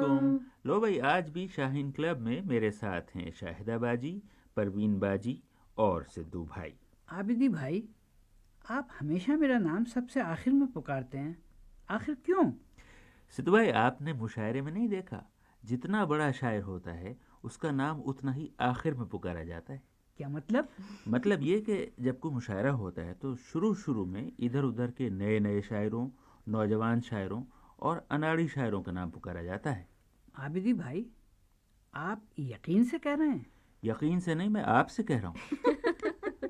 علیکم۔ لو بھائی، آج بھی شاہین کلب میں میرے ساتھ ہیں شاہدہ باجی، پروین باجی اور سدھو بھائی۔ عابدی بھائی، آپ ہمیشہ میرا نام سب سے آخر میں پکارتے ہیں، آخر کیوں؟ سدھو بھائی، آپ نے مشاعرے میں نہیں دیکھا، جتنا بڑا شاعر ہوتا ہے اس کا نام اتنا ہی آخر میں پکارا جاتا ہے۔ کیا مطلب؟ مطلب یہ کہ جب کوئی مشاعرہ ہوتا ہے تو شروع میں ادھر ادھر کے نئے شاعروں، نوجوان شاعروں اور اناڑی شاعروں کا نام پکارا جاتا ہے۔ عابدی بھائی، آپ یقین سے کہہ رہے ہیں؟ یقین سے نہیں، میں آپ سے کہہ رہا ہوں۔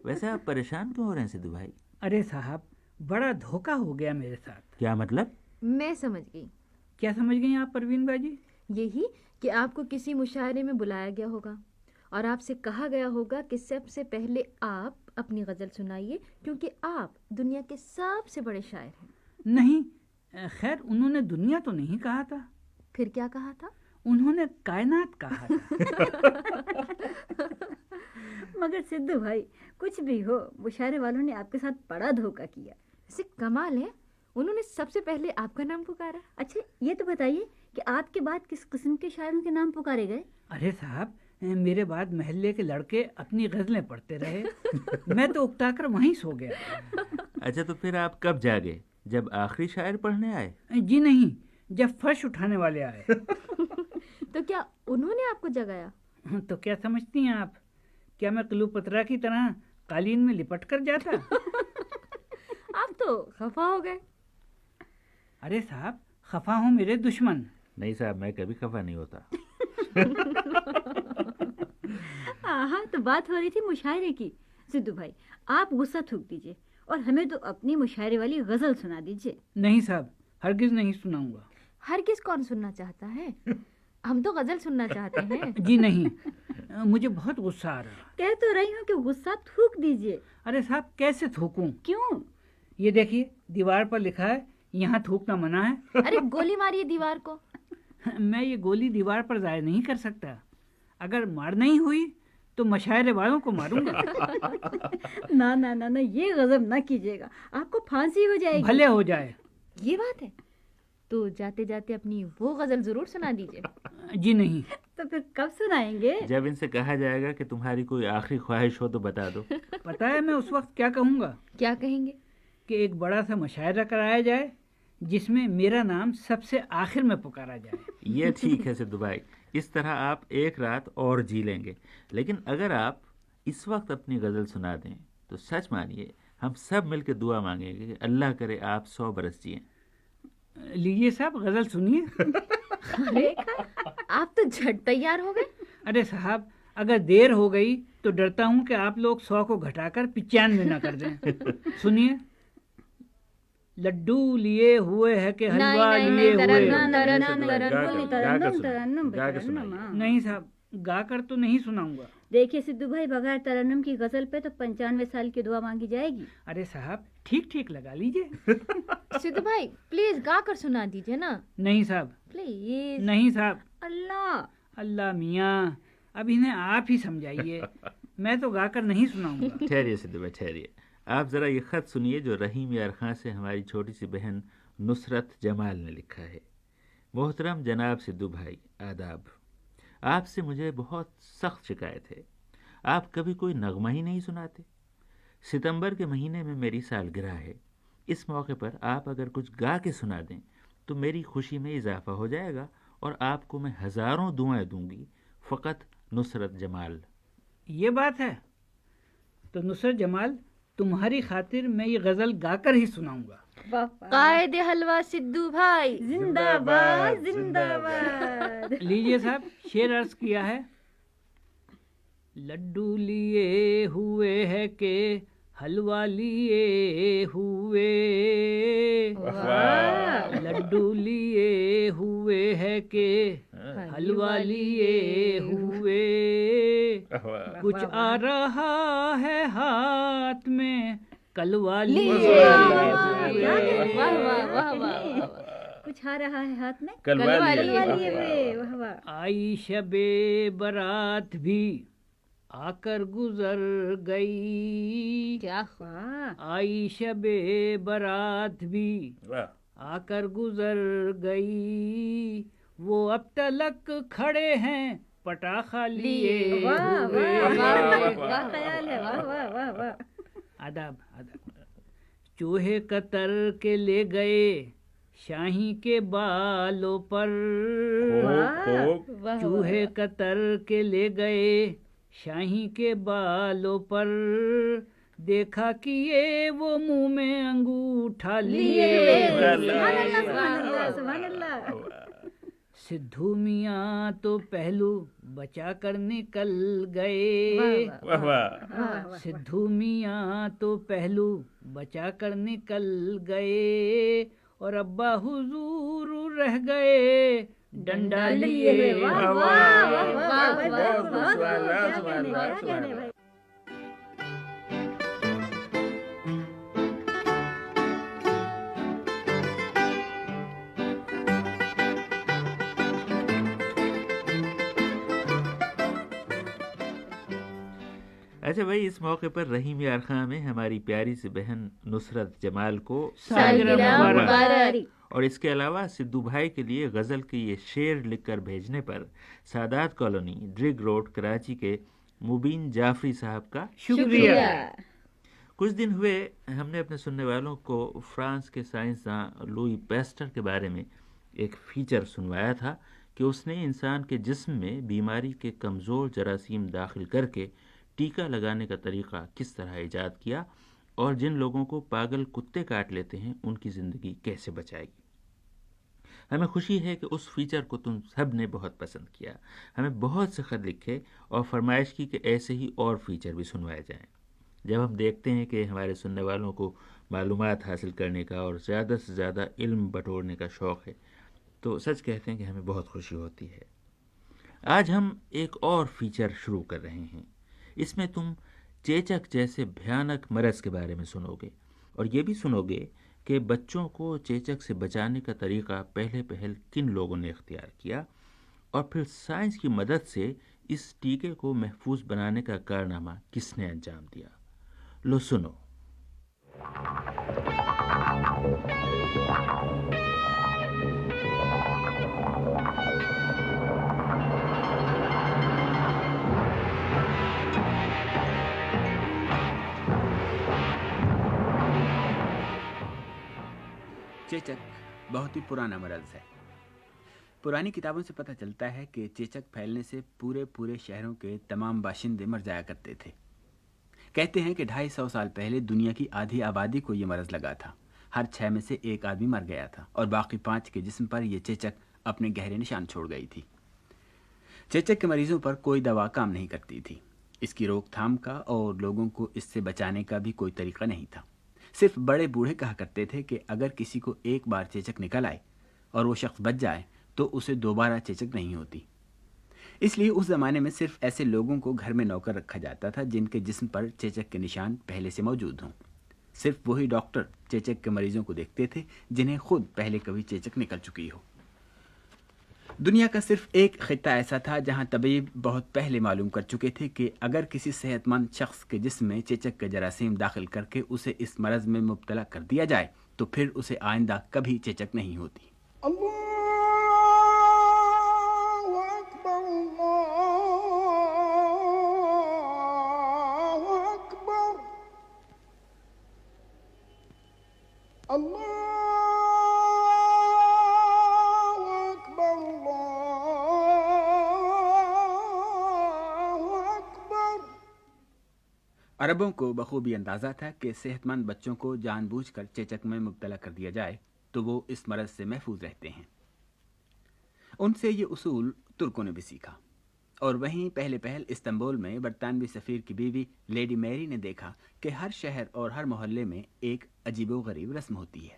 ویسے آپ پریشان کیوں ہو رہے ہیں سدھو بھائی؟ ارے صاحب، بڑا دھوکہ ہو گیا میرے ساتھ۔ کیا مطلب؟ میں سمجھ گئی۔ کیا سمجھ گئی آپ پروین باجی؟ یہی کہ آپ کو کسی مشاعرے میں بلایا گیا ہوگا اور آپ سے کہا گیا ہوگا کہ سب سے پہلے آپ اپنی غزل سنائیے، کیونکہ آپ دنیا کے سب سے بڑے شاعر ہیں۔ نہیں، خیر انہوں نے دنیا تو نہیں کہا تھا۔ پھر کیا کہا تھا؟ انہوں نے کائنات کہا تھا۔ مگر سدھو بھائی، کچھ بھی ہو، مشاعرے والوں نے آپ کے ساتھ بڑا دھوکہ کیا۔ اسے کمال ہے، انہوں نے سب سے پہلے آپ کا نام پکارا۔ اچھا یہ تو بتائیے کہ آپ کے بعد کس قسم کے شاعروں کے نام پکارے گئے؟ ارے صاحب، میرے بعد محلے کے لڑکے اپنی غزلیں پڑھتے رہے، میں تو اکتا کر وہیں سو گیا۔ اچھا تو پھر آپ کب جاگے؟ جب آخری شاعر پڑھنے آئے؟ جی نہیں، جب فرش اٹھانے والے آئے۔ تو کیا انہوں نے آپ کو جگایا؟ تو کیا سمجھتی ہیں آپ؟ کیا میں کلوپترا کی طرح قالین میں لپٹ کر جاتا؟ آپ تو خفا ہو گئے۔ ارے صاحب، خفا ہوں میرے دشمن۔ نہیں صاحب، میں کبھی خفا نہیں ہوتا۔ ہاں، تو بات ہو رہی تھی مشاعرے کی۔ سدھو بھائی، آپ غصہ تھوک دیجئے اور ہمیں تو اپنی مشاعرے والی غزل سنا دیجئے۔ نہیں صاحب، ہرگز نہیں سناؤں گا۔ ہرگز کون سننا چاہتا ہے؟ ہم تو غزل سننا چاہتے ہیں۔ جی نہیں، مجھے بہت غصہ آ رہا۔ کہہ تو رہی ہوں کہ غصہ تھوک دیجئے۔ ارے صاحب، کیسے تھوکوں؟ کیوں؟ یہ دیکھیے، دیوار پر لکھا ہے یہاں تھوکنا منع ہے۔ ارے گولی ماریے دیوار کو۔ میں یہ گولی دیوار پر ضائع نہیں کر سکتا۔ اگر مارنا ہی ہوئی تو مشاعرے والوں کو ماروں گا۔ نہ نہ نہ، یہ غضب نہ کیجیے گا، آپ کو پھانسی ہو جائے گی۔ بھلے ہو جائے۔ یہ بات ہے، تو جاتے جاتے اپنی وہ غزل ضرور سنا دیجیے۔ جی نہیں۔ تو پھر کب سنائیں گے؟ جب ان سے کہا جائے گا کہ تمہاری کوئی آخری خواہش ہو تو بتا دو۔ پتہ ہے میں اس وقت کیا کہوں گا؟ کیا کہیں گے؟ کہ ایک بڑا سا مشاعرہ کرایا جائے جس میں میرا نام سب سے آخر میں پکارا جائے۔ یہ ٹھیک ہے سدھو بھائی، اس طرح آپ ایک رات اور جی لیں گے، لیکن اگر آپ اس وقت اپنی غزل سنا دیں تو سچ مانیے ہم سب مل کے دعا مانگیں گے کہ اللہ کرے آپ 100 برس جئیں۔ لیجیے صاحب، غزل سنیے۔ آپ تو جھٹ تیار ہو گئے۔ ارے صاحب، اگر دیر ہو گئی تو ڈرتا ہوں کہ آپ لوگ 100 کو گھٹا کر 95 نہ کر دیں۔ سنیے، لڈو لیے ہوئے ہے کہ حلوہ لیے ہوئے۔ نہیں صاحب، گا کر تو نہیں سناؤں گا۔ دیکھیے سدھو بھائی، بغیر ترنم کی غزل پہ تو 95 سال کی دعا مانگی جائے گی۔ ارے صاحب، ٹھیک ٹھیک لگا لیجیے۔ سدھو بھائی پلیز گا کر سنا دیجیے نا، نہیں صاحب، پلیز۔ نہیں صاحب۔ اللہ اللہ میاں، اب انہیں آپ ہی سمجھائیے، میں تو گا کر نہیں سناؤں گا۔ ٹھہریے سدھو بھائی، ٹھہریے، آپ ذرا یہ خط سنیے جو رحیم یار خان سے ہماری چھوٹی سی بہن نصرت جمال نے لکھا ہے۔ محترم جناب سدھو بھائی، آداب۔ آپ سے مجھے بہت سخت شکایت ہے، آپ کبھی کوئی نغمہ ہی نہیں سناتے۔ ستمبر کے مہینے میں میری سالگرہ ہے، اس موقع پر آپ اگر کچھ گا کے سنا دیں تو میری خوشی میں اضافہ ہو جائے گا اور آپ کو میں ہزاروں دعائیں دوں گی۔ فقط نصرت جمال۔ یہ بات ہے تو نصرت جمال، تمہاری خاطر میں یہ غزل گا کر ہی سناؤں گا۔ قائد حلوہ سدھو بھائی زندہ باد، زندہ باد۔ لیجیے صاحب، شعر عرض کیا ہے۔ لڈو لیے ہوئے ہے کہ حلوہ لیے ہوئے، لڈو لیے ہوئے ہے کہ حلوہ لیے ہوئے، کچھ آ رہا ہے ہاتھ میں کلوا لیے ہوئے، کچھ آ رہا ہے ہاتھ میں کلوا لیے ہوئے۔ واہ واہ۔ آئی شب برات بھی آ کر گزر گئی، کیا آئی شب برات بھی آ کر گزر گئی، وہ اب تلک کھڑے ہیں پٹاخہ لیے واہ ہوئے. واہ واہ واہ خیال ہے، واہ واہ واہ واہ. آداب آداب. چوہے قطر کے لے گئے شاہی کے بالوں پر. واہ چوہے قطر کے لے گئے شاہی کے بالوں پر. دیکھا کہ یہ وہ منہ میں انگوٹھا لیے سبحان اللہ سبحان اللہ سبحان اللہ. سدھو میاں تو پہلو بچا کر نکل گئے. واہ واہ. سدھو میاں تو پہلو بچا کر نکل گئے اور ابا حضور رہ گئے ڈنڈا لیے. واہ واہ واہ واہ واہ. کیا کہنے بھائی. اچھا بھائی، اس موقع پر رحیم یار خاں میں ہماری پیاری سی بہن نصرت جمال کو سالگرہ مبارک. اور اس کے علاوہ سدھو بھائی کے لیے غزل کے یہ شعر لکھ کر بھیجنے پر سادات کالونی ڈرگ روڈ کراچی کے مبین جعفری صاحب کا شکریہ. کچھ دن ہوئے ہم نے اپنے سننے والوں کو فرانس کے سائنسداں لوئی پیسٹر کے بارے میں ایک فیچر سنوایا تھا کہ اس نے انسان کے جسم میں بیماری کے کمزور جراثیم داخل کر کے ٹیکہ لگانے کا طریقہ کس طرح ایجاد کیا اور جن لوگوں کو پاگل کتے کاٹ لیتے ہیں ان کی زندگی کیسے بچائے گی. ہمیں خوشی ہے کہ اس فیچر کو تم سب نے بہت پسند کیا. ہمیں بہت سے خط لکھے اور فرمائش کی کہ ایسے ہی اور فیچر بھی سنوائے جائیں. جب ہم دیکھتے ہیں کہ ہمارے سننے والوں کو معلومات حاصل کرنے کا اور زیادہ سے زیادہ علم بٹورنے کا شوق ہے تو سچ کہتے ہیں کہ ہمیں بہت خوشی ہوتی ہے. آج ہم ایک اور فیچر شروع کر رہے ہیں. اس میں تم چیچک جیسے بھیانک مرض کے بارے میں سنو گے اور یہ بھی سنو گے کہ بچوں کو چیچک سے بچانے کا طریقہ پہل کن لوگوں نے اختیار کیا اور پھر سائنس کی مدد سے اس ٹیکے کو محفوظ بنانے کا کارنامہ کس نے انجام دیا. لو سنو. چیچک بہت ہی پرانا مرض ہے. پرانی کتابوں سے پتہ چلتا ہے کہ چیچک پھیلنے سے پورے شہروں کے تمام باشندے مر جایا کرتے تھے. کہتے ہیں کہ 250 سال پہلے دنیا کی آدھی آبادی کو یہ مرض لگا تھا. ہر 6 میں سے 1 آدمی مر گیا تھا اور باقی 5 کے جسم پر یہ چیچک اپنے گہرے نشان چھوڑ گئی تھی. چیچک کے مریضوں پر کوئی دوا کام نہیں کرتی تھی. اس کی روک تھام کا اور لوگوں کو اس سے بچانے کا بھی کوئی طریقہ نہیں تھا. صرف بڑے بوڑھے کہا کرتے تھے کہ اگر کسی کو ایک بار چیچک نکل آئے اور وہ شخص بچ جائے تو اسے دوبارہ چیچک نہیں ہوتی. اس لیے اس زمانے میں صرف ایسے لوگوں کو گھر میں نوکر رکھا جاتا تھا جن کے جسم پر چیچک کے نشان پہلے سے موجود ہوں. صرف وہی ڈاکٹر چیچک کے مریضوں کو دیکھتے تھے جنہیں خود پہلے کبھی چیچک نکل چکی ہو. دنیا کا صرف ایک خطہ ایسا تھا جہاں طبیب بہت پہلے معلوم کر چکے تھے کہ اگر کسی صحت مند شخص کے جسم میں چیچک کے جراثیم داخل کر کے اسے اس مرض میں مبتلا کر دیا جائے تو پھر اسے آئندہ کبھی چیچک نہیں ہوتی. عربوں کو بخوبی اندازہ تھا کہ صحت مند بچوں کو جان بوجھ کر چیچک میں مبتلا کر دیا جائے تو وہ اس مرض سے محفوظ رہتے ہیں. ان سے یہ اصول ترکوں نے بھی سیکھا اور وہیں پہل استنبول میں برطانوی سفیر کی بیوی لیڈی میری نے دیکھا کہ ہر شہر اور ہر محلے میں ایک عجیب و غریب رسم ہوتی ہے.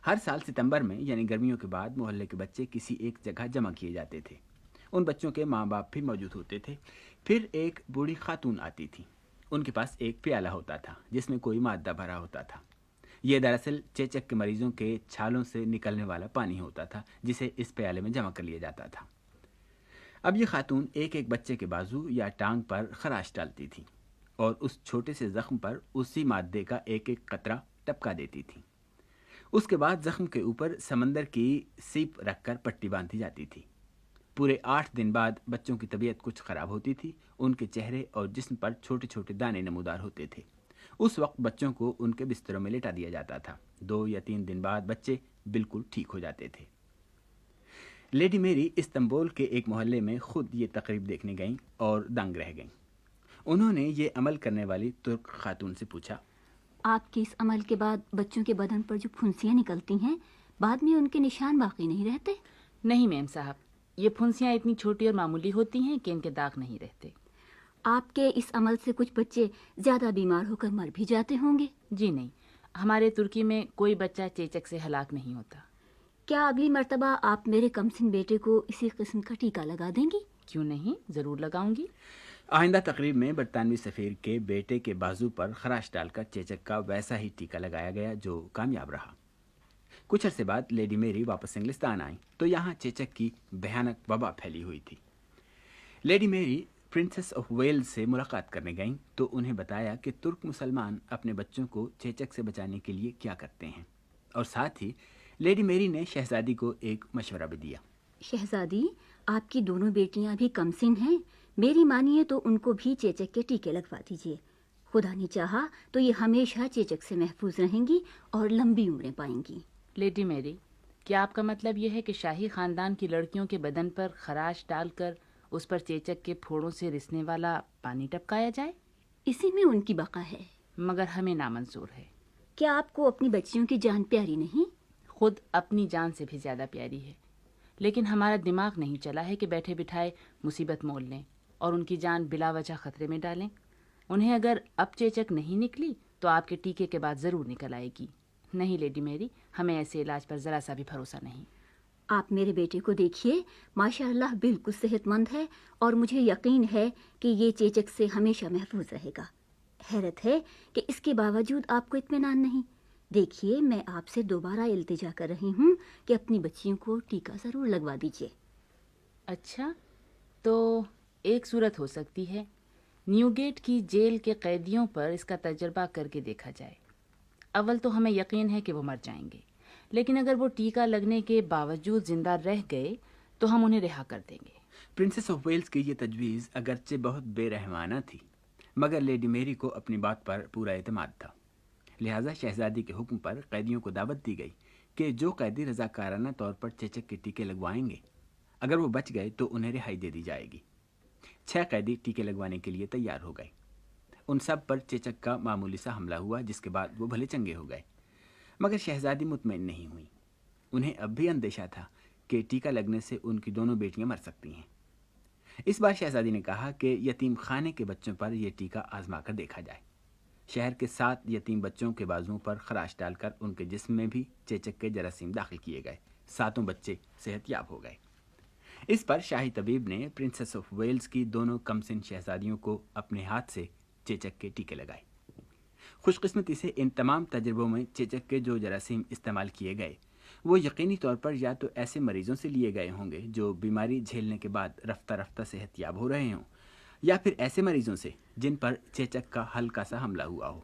ہر سال ستمبر میں یعنی گرمیوں کے بعد محلے کے بچے کسی ایک جگہ جمع کیے جاتے تھے. ان بچوں کے ماں باپ بھی موجود ہوتے تھے. پھر ایک بوڑھی خاتون آتی تھی. ان کے پاس ایک پیالہ ہوتا تھا جس میں کوئی مادہ بھرا ہوتا تھا. یہ دراصل چیچک کے مریضوں کے چھالوں سے نکلنے والا پانی ہوتا تھا جسے اس پیالے میں جمع کر لیا جاتا تھا. اب یہ خاتون ایک ایک بچے کے بازو یا ٹانگ پر خراش ڈالتی تھی اور اس چھوٹے سے زخم پر اسی مادے کا ایک ایک قطرہ ٹپکا دیتی تھی. اس کے بعد زخم کے اوپر سمندر کی سیپ رکھ کر پٹی باندھی جاتی تھی. پورے 8 دن بعد بچوں کی طبیعت کچھ خراب ہوتی تھی، ان کے چہرے اور جسم پر چھوٹے چھوٹے دانے نمودار ہوتے تھے۔ اس وقت بچوں کو ان کے بستروں میں لٹا دیا جاتا تھا۔ 2 یا 3 دن بعد بچے بالکل ٹھیک ہو جاتے تھے۔ لیڈی میری استنبول کے ایک محلے میں خود یہ تقریب دیکھنے گئیں اور دنگ رہ گئیں۔ انہوں نے یہ عمل کرنے والی ترک خاتون سے پوچھا، آپ کے اس عمل کے بعد بچوں کے بدن پر جو پھنسیاں نکلتی ہیں، بعد میں ان کے نشان باقی نہیں رہتے؟ نہیں میم صاحب، یہ پھنسیاں اتنی چھوٹی اور معمولی ہوتی ہیں کہ ان کے داغ نہیں رہتے۔ آپ کے اس عمل سے کچھ بچے زیادہ بیمار ہو کر مر بھی جاتے ہوں گے؟ جی نہیں، ہمارے ترکی میں کوئی بچہ چیچک سے ہلاک نہیں ہوتا۔ کیا اگلی مرتبہ آپ میرے کمسن بیٹے کو اسی قسم کا ٹیکہ لگا دیں گی؟ کیوں نہیں، ضرور لگاؤں گی۔ آئندہ تقریب میں برطانوی سفیر کے بیٹے کے بازو پر خراش ڈال کر چیچک کا ویسا ہی ٹیکہ لگایا گیا جو کامیاب رہا۔ کچھ عرصے بعد لیڈی میری واپس انگلستان آئیں تو یہاں چیچک کی بھیانک وبا پھیلی ہوئی تھی۔ لیڈی میری پرنسس آف ویلز سے ملاقات کرنے گئیں تو انہیں بتایا کہ ترک مسلمان اپنے بچوں کو چیچک سے بچانے کے لیے کیا کرتے ہیں، اور ساتھ ہی لیڈی میری نے شہزادی کو ایک مشورہ بھی دیا۔ شہزادی، آپ کی دونوں بیٹیاں بھی کمسن ہیں، میری مانیے تو ان کو بھی چیچک کے ٹیکے لگوا دیجیے۔ خدا نے چاہا تو یہ ہمیشہ چیچک سے محفوظ رہیں گی اور لمبی عمریں پائیں گی۔ لیڈی میری، کیا آپ کا مطلب یہ ہے کہ شاہی خاندان کی لڑکیوں کے بدن پر خراش ڈال کر اس پر چیچک کے پھوڑوں سے رسنے والا پانی ٹپکایا جائے؟ اسی میں ان کی بقا ہے۔ مگر ہمیں نامنظور ہے۔ کیا آپ کو اپنی بچیوں کی جان پیاری نہیں؟ خود اپنی جان سے بھی زیادہ پیاری ہے، لیکن ہمارا دماغ نہیں چلا ہے کہ بیٹھے بٹھائے مصیبت مول لیں اور ان کی جان بلا وجہ خطرے میں ڈالیں۔ انہیں اگر اب چیچک نہیں نکلی تو آپ کے ٹیکے کے بعد ضرور نکل آئے گی۔ نہیں لیڈی میری، ہمیں ایسے علاج پر ذرا سا بھی بھروسہ نہیں۔ آپ میرے بیٹے کو دیکھیے، ماشاء اللہ بالکل صحت مند ہے اور مجھے یقین ہے کہ یہ چیچک سے ہمیشہ محفوظ رہے گا۔ حیرت ہے کہ اس کے باوجود آپ کو اطمینان نہیں۔ دیکھیے، میں آپ سے دوبارہ التجا کر رہی ہوں کہ اپنی بچیوں کو ٹیکہ ضرور لگوا دیجیے۔ اچھا، تو ایک صورت ہو سکتی ہے، نیو گیٹ کی جیل کے قیدیوں پر اس کا تجربہ کر کے دیکھا جائے۔ اول تو ہمیں یقین ہے کہ وہ مر جائیں گے، لیکن اگر وہ ٹیکہ لگنے کے باوجود زندہ رہ گئے تو ہم انہیں رہا کر دیں گے۔ پرنسس آف ویلز کی یہ تجویز اگرچہ بہت بے رحمانہ تھی، مگر لیڈی میری کو اپنی بات پر پورا اعتماد تھا۔ لہٰذا شہزادی کے حکم پر قیدیوں کو دعوت دی گئی کہ جو قیدی رضاکارانہ طور پر چیچک کے ٹیکے لگوائیں گے، اگر وہ بچ گئے تو انہیں رہائی دے دی جائے گی۔ 6 قیدی ٹیکے لگوانے کے لیے تیار ہو گئے۔ ان سب پر چیچک کا معمولی سا حملہ ہوا، جس کے بعد وہ بھلے چنگے ہو گئے، مگر شہزادی مطمئن نہیں ہوئی۔ انہیں اب بھی اندیشہ تھا کہ ٹیکہ لگنے سے ان کی دونوں بیٹیاں مر سکتی ہیں۔ اس بار شہزادی نے کہا کہ یتیم خانے کے بچوں پر یہ ٹیکہ آزما کر دیکھا جائے۔ شہر کے 7 یتیم بچوں کے بازوؤں پر خراش ڈال کر ان کے جسم میں بھی چیچک کے جراثیم داخل کیے گئے۔ 7 بچے صحت یاب ہو گئے۔ اس پر شاہی طبیب نے پرنسس آف ویلز کی دونوں کمسن شہزادیوں کو اپنے ہاتھ سے چیچک کے ٹیکے لگائے۔ خوش قسمتی سے ان تمام تجربوں میں چیچک کے جو جراثیم استعمال کیے گئے وہ یقینی طور پر یا تو ایسے مریضوں سے لیے گئے ہوں گے جو بیماری جھیلنے کے بعد رفتہ رفتہ صحت یاب ہو رہے ہوں، یا پھر ایسے مریضوں سے جن پر چیچک کا ہلکا سا حملہ ہوا ہو،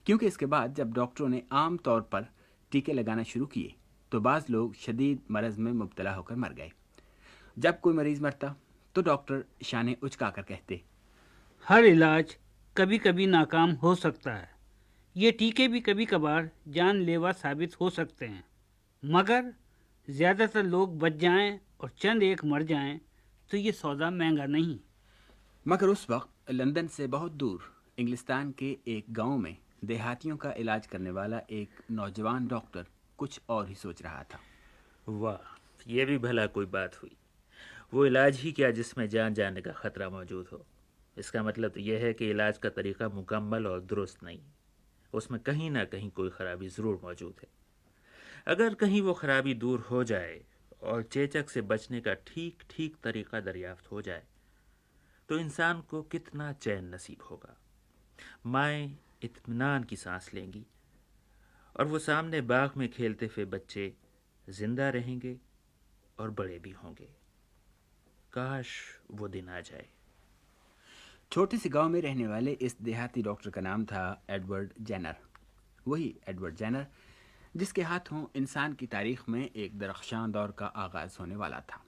کیونکہ اس کے بعد جب ڈاکٹروں نے عام طور پر ٹیکے لگانا شروع کیے تو بعض لوگ شدید مرض میں مبتلا ہو کر مر گئے۔ جب کوئی مریض مرتا تو ڈاکٹر شانے اچکا کر کہتے، ہر علاج کبھی کبھی ناکام ہو سکتا ہے، یہ ٹیکے بھی کبھی کبھار جان لیوا ثابت ہو سکتے ہیں، مگر زیادہ تر لوگ بچ جائیں اور چند ایک مر جائیں تو یہ سودا مہنگا نہیں۔ مگر اس وقت لندن سے بہت دور انگلستان کے ایک گاؤں میں دیہاتیوں کا علاج کرنے والا ایک نوجوان ڈاکٹر کچھ اور ہی سوچ رہا تھا۔ واہ، یہ بھی بھلا کوئی بات ہوئی۔ وہ علاج ہی کیا جس میں جان جانے کا خطرہ موجود ہو۔ اس کا مطلب تو یہ ہے کہ علاج کا طریقہ مکمل اور درست نہیں، اس میں کہیں نہ کہیں کوئی خرابی ضرور موجود ہے۔ اگر کہیں وہ خرابی دور ہو جائے اور چیچک سے بچنے کا ٹھیک طریقہ دریافت ہو جائے تو انسان کو کتنا چین نصیب ہوگا۔ مائیں اطمینان کی سانس لیں گی اور وہ سامنے باغ میں کھیلتے ہوئے بچے زندہ رہیں گے اور بڑے بھی ہوں گے۔ کاش وہ دن آ جائے۔ چھوٹے سے گاؤں میں رہنے والے اس دیہاتی ڈاکٹر کا نام تھا ایڈورڈ جینر۔ وہی ایڈورڈ جینر جس کے ہاتھوں انسان کی تاریخ میں ایک درخشاں دور کا آغاز ہونے والا تھا۔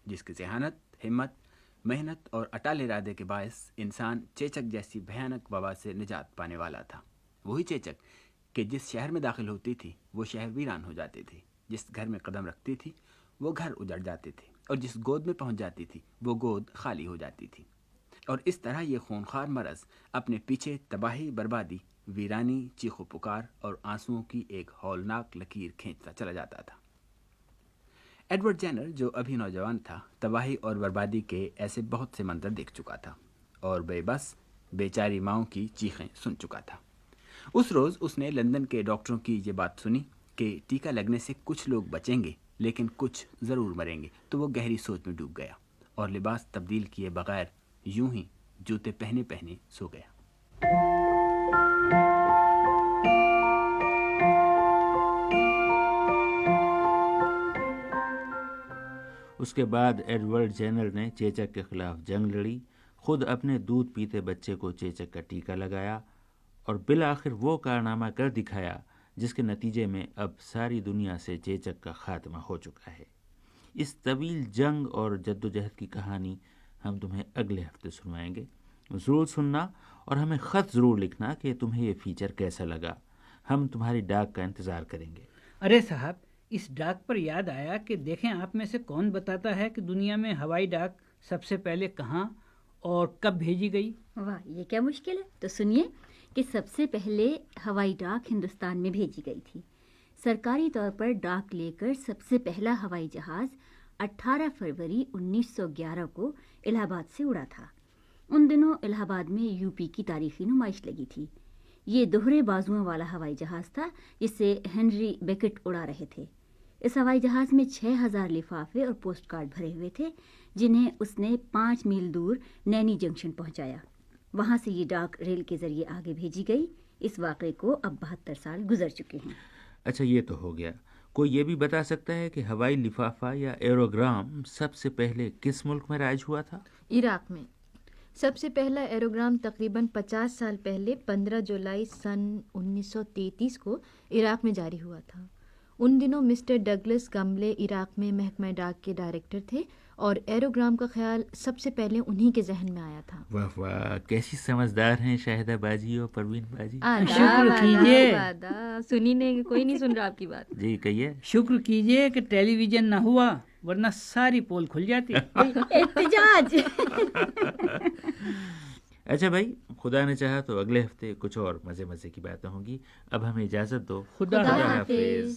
جس کی ذہانت، ہمت، محنت اور اٹل ارادے کے باعث انسان چیچک جیسی بھیانک وبا سے نجات پانے والا تھا۔ وہی چیچک کہ جس شہر میں داخل ہوتی تھی وہ شہر ویران ہو جاتی تھی، جس گھر میں قدم رکھتی تھی وہ گھر اجڑ جاتے تھے، اور جس گود میں پہنچ جاتی تھی وہ گود خالی ہو جاتی تھی۔ اور اس طرح یہ خونخوار مرض اپنے پیچھے تباہی، بربادی، ویرانی، چیخ و پکار اور آنسوؤں کی ایک ہولناک لکیر کھینچتا چلا جاتا تھا۔ ایڈورڈ جینر جو ابھی نوجوان تھا، تباہی اور بربادی کے ایسے بہت سے منظر دیکھ چکا تھا اور بے بس بیچاری ماؤں کی چیخیں سن چکا تھا۔ اس روز اس نے لندن کے ڈاکٹروں کی یہ بات سنی کہ ٹیکہ لگنے سے کچھ لوگ بچیں گے لیکن کچھ ضرور مریں گے، تو وہ گہری سوچ میں ڈوب گیا اور لباس تبدیل کیے بغیر یوں ہی جوتے پہنے پہنے سو گیا۔ اس کے بعد ایڈورڈ جینر نے چیچک کے خلاف جنگ لڑی، خود اپنے دودھ پیتے بچے کو چیچک کا ٹیکہ لگایا اور بالآخر وہ کارنامہ کر دکھایا جس کے نتیجے میں اب ساری دنیا سے چیچک کا خاتمہ ہو چکا ہے۔ اس طویل جنگ اور جدوجہد کی کہانی ہم تمہیں اگلے ہفتے سنوائیں گے۔ ضرور سننا اور ہمیں خط ضرور لکھنا کہ تمہیں یہ فیچر کیسا لگا۔ ہم تمہاری ڈاک کا انتظار کریں گے۔ ارے صاحب، اس ڈاک پر یاد آیا کہ دیکھیں آپ میں سے کون بتاتا ہے کہ دنیا میں ہوائی ڈاک سب سے پہلے کہاں اور کب بھیجی گئی؟ واہ، یہ کیا مشکل ہے؟ تو سنیے کہ سب سے پہلے ہوائی ڈاک ہندوستان میں بھیجی گئی تھی۔ سرکاری طور پر ڈاک لے کر سب سے پہلا ہوائی جہاز 18 فروری 1911 کو الہ آباد سے اڑا تھا۔ ان دنوں الہ آباد میں یو پی کی تاریخی نمائش لگی تھی۔ یہ دوہرے بازوؤں والا ہوائی جہاز تھا جسے ہنری بیکٹ اڑا رہے تھے۔ اس ہوائی جہاز میں 6000 لفافے اور پوسٹ کارڈ بھرے ہوئے تھے جنہیں اس نے 5 میل دور نینی جنکشن پہنچایا۔ وہاں سے یہ ڈاک ریل کے ذریعے آگے بھیجی گئی۔ اس واقعے کو اب 72 سال گزر چکے ہیں۔ اچھا، یہ تو ہو گیا۔ کوئی یہ بھی بتا سکتا ہے کہ ہوائی لفافہ یا ایروگرام سب سے پہلے کس ملک میں رائج ہوا تھا؟ عراق میں۔ سب سے پہلا ایروگرام تقریباً 50 سال پہلے 15 جولائی سن 1933 کو عراق میں جاری ہوا تھا۔ ان دنوں مسٹر ڈگلس گملے عراق میں محکمہ ڈاک کے ڈائریکٹر تھے اور ایروگرام کا خیال سب سے پہلے انہی کے ذہن میں آیا تھا۔ واہ واہ، کیسی سمجھدار ہیں شاہدہ باجی اور پروین باجی۔ شکر کیجیے۔ سنی نہیں، کوئی نہیں سن رہا آپ کی بات۔ جی کہیے۔ شکر کیجیے کہ ٹیلی ویژن نہ ہوا، ورنہ ساری پول کھل جاتی۔ احتجاج۔ اچھا بھائی، خدا نے چاہا تو اگلے ہفتے کچھ اور مزے مزے کی باتیں ہوں گی۔ اب ہمیں اجازت دو۔ خدا حافظ۔